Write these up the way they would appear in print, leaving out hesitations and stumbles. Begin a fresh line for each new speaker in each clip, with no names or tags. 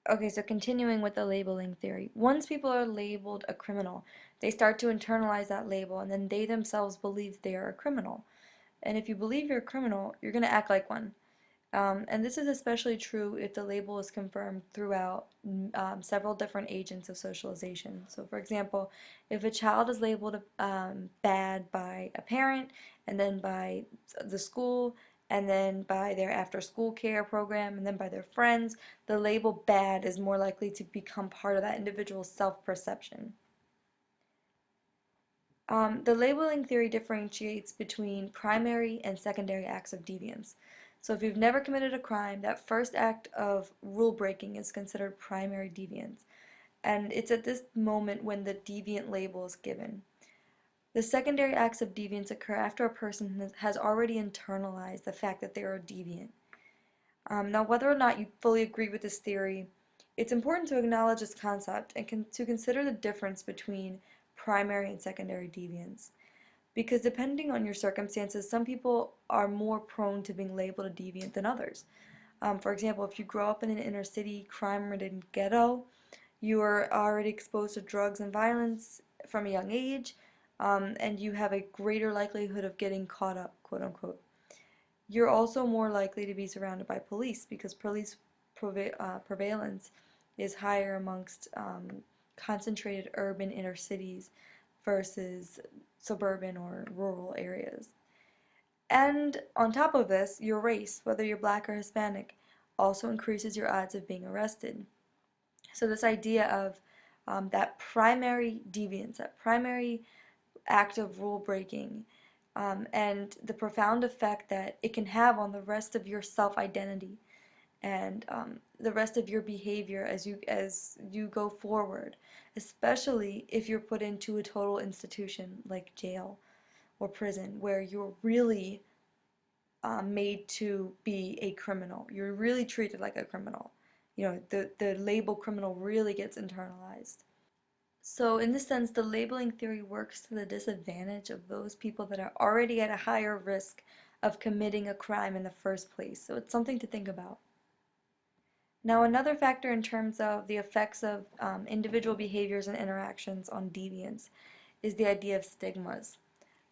Okay, so continuing with the labeling theory. Once people are labeled a criminal, they start to internalize that label and then they themselves believe they are a criminal. And if you believe you're a criminal, you're going to act like one. And this is especially true if the label is confirmed throughout several different agents of socialization. So, for example, if a child is labeled bad by a parent, and then by the school, and then by their after school care program, and then by their friends, the label bad is more likely to become part of that individual's self perception. The labeling theory differentiates between primary and secondary acts of deviance. So if you've never committed a crime, that first act of rule breaking is considered primary deviance. And it's at this moment when the deviant label is given. The secondary acts of deviance occur after a person has already internalized the fact that they are a deviant. Now, whether or not you fully agree with this theory, it's important to acknowledge this concept and to consider the difference between primary and secondary deviance. Because depending on your circumstances, some people are more prone to being labeled a deviant than others. For example, if you grow up in an inner city, crime-ridden ghetto, you are already exposed to drugs and violence from a young age, and you have a greater likelihood of getting caught up, quote unquote. You're also more likely to be surrounded by police because police prevalence is higher amongst concentrated urban inner cities versus suburban or rural areas. And on top of this, your race, whether you're black or Hispanic, also increases your odds of being arrested. So this idea of that primary deviance, that primary act of rule breaking, and the profound effect that it can have on the rest of your self-identity and the rest of your behavior as you go forward, especially if you're put into a total institution like jail or prison, where you're really made to be a criminal. You're really treated like a criminal. You know, the label criminal really gets internalized. So in this sense, the labeling theory works to the disadvantage of those people that are already at a higher risk of committing a crime in the first place. So it's something to think about. Now, another factor in terms of the effects of individual behaviors and interactions on deviance is the idea of stigmas.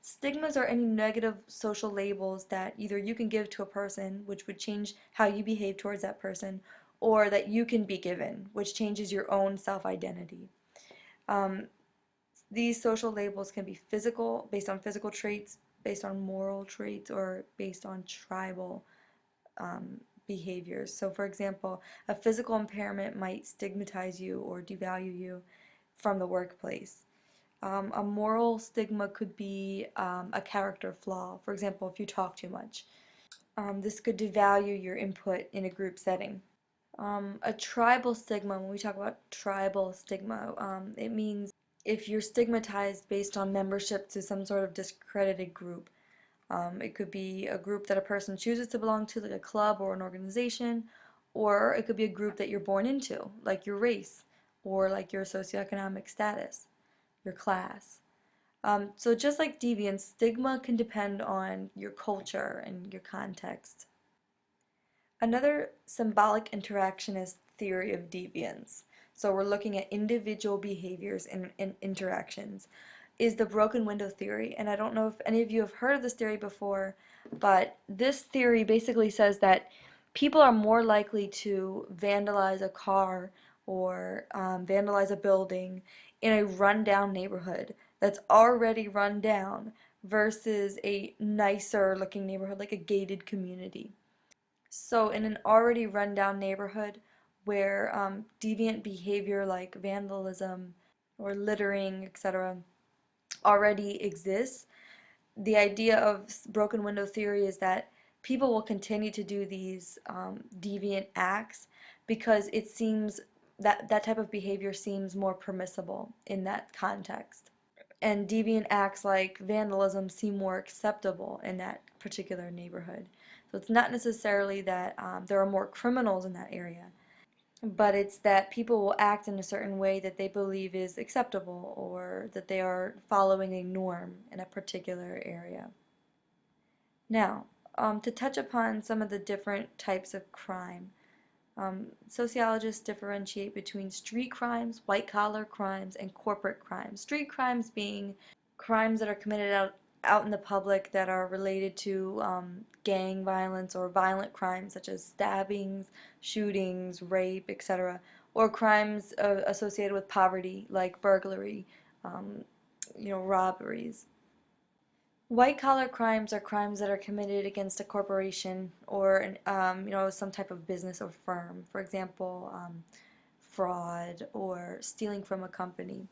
Stigmas are any negative social labels that either you can give to a person, which would change how you behave towards that person, or that you can be given, which changes your own self-identity. Um, these social labels can be physical, based on physical traits, based on moral traits, or based on tribal behaviors. So, for example, a physical impairment might stigmatize you or devalue you from the workplace. A moral stigma could be a character flaw. For example, if you talk too much. This could devalue your input in a group setting. A tribal stigma, when we talk about tribal stigma, it means if you're stigmatized based on membership to some sort of discredited group. It could be a group that a person chooses to belong to, like a club or an organization, or it could be a group that you're born into, like your race, or like your socioeconomic status, your class. So just like deviance, stigma can depend on your culture and your context. Another symbolic interaction is theory of deviance. So we're looking at individual behaviors and interactions. Is the broken window theory, and I don't know if any of you have heard of this theory before, but this theory basically says that people are more likely to vandalize a car or vandalize a building in a rundown neighborhood that's already run down versus a nicer looking neighborhood like a gated community. So in an already run-down neighborhood where deviant behavior like vandalism or littering, etc., already exists, the idea of broken window theory is that people will continue to do these deviant acts because it seems that that type of behavior seems more permissible in that context. And deviant acts like vandalism seem more acceptable in that particular neighborhood. So it's not necessarily that there are more criminals in that area, but it's that people will act in a certain way that they believe is acceptable or that they are following a norm in a particular area. Now, to touch upon some of the different types of crime. Sociologists differentiate between street crimes, white-collar crimes, and corporate crimes. Street crimes being crimes that are committed out in the public that are related to gang violence or violent crimes such as stabbings, shootings, rape, etc., or crimes associated with poverty like burglary, um, robberies. White-collar crimes are crimes that are committed against a corporation or some type of business or firm. For example, fraud or stealing from a company.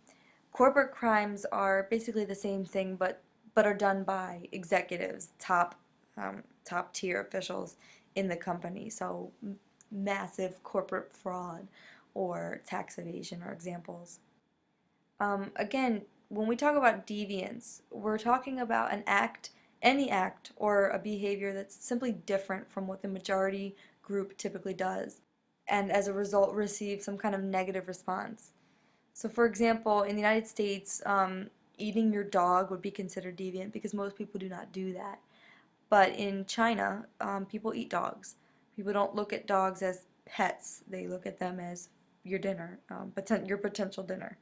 Corporate crimes are basically the same thing, but are done by executives, top tier officials in the company. So massive corporate fraud or tax evasion are examples. Again, when we talk about deviance, we're talking about an act, any act, or a behavior that's simply different from what the majority group typically does, and as a result receive some kind of negative response. So, for example, in the United States, eating your dog would be considered deviant because most people do not do that. But in China, people eat dogs. People don't look at dogs as pets, they look at them as your dinner, your potential dinner.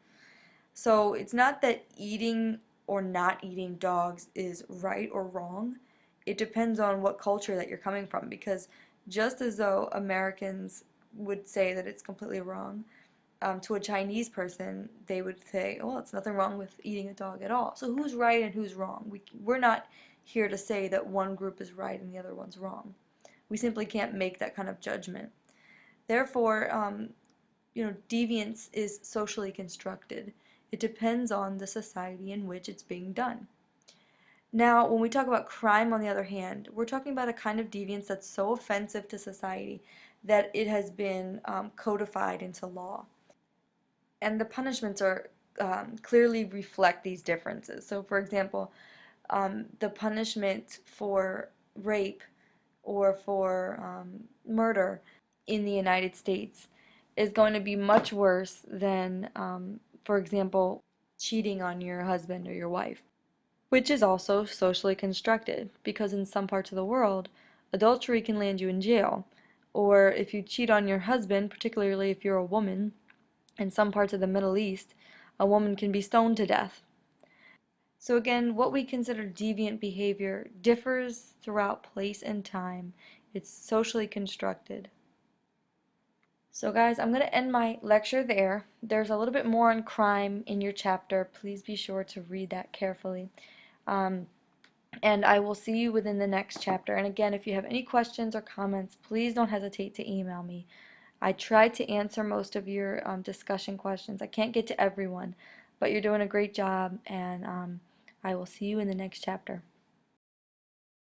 So it's not that eating or not eating dogs is right or wrong. It depends on what culture that you're coming from because just as though Americans would say that it's completely wrong, to a Chinese person, they would say, oh, it's nothing wrong with eating a dog at all. So who's right and who's wrong? We're not here to say that one group is right and the other one's wrong. We simply can't make that kind of judgment. Therefore, deviance is socially constructed. It depends on the society in which it's being done. Now, when we talk about crime, on the other hand, we're talking about a kind of deviance that's so offensive to society that it has been codified into law. And the punishments are clearly reflect these differences. So, for example, the punishment for rape or for murder in the United States is going to be much worse than, for example, cheating on your husband or your wife, which is also socially constructed because in some parts of the world, adultery can land you in jail. Or if you cheat on your husband, particularly if you're a woman, in some parts of the Middle East, a woman can be stoned to death. So again, what we consider deviant behavior differs throughout place and time. It's socially constructed. So guys, I'm going to end my lecture there. There's a little bit more on crime in your chapter. Please be sure to read that carefully. And I will see you within the next chapter. And again, if you have any questions or comments, please don't hesitate to email me. I tried to answer most of your discussion questions. I can't get to everyone, but you're doing a great job, and I will see you in the next chapter.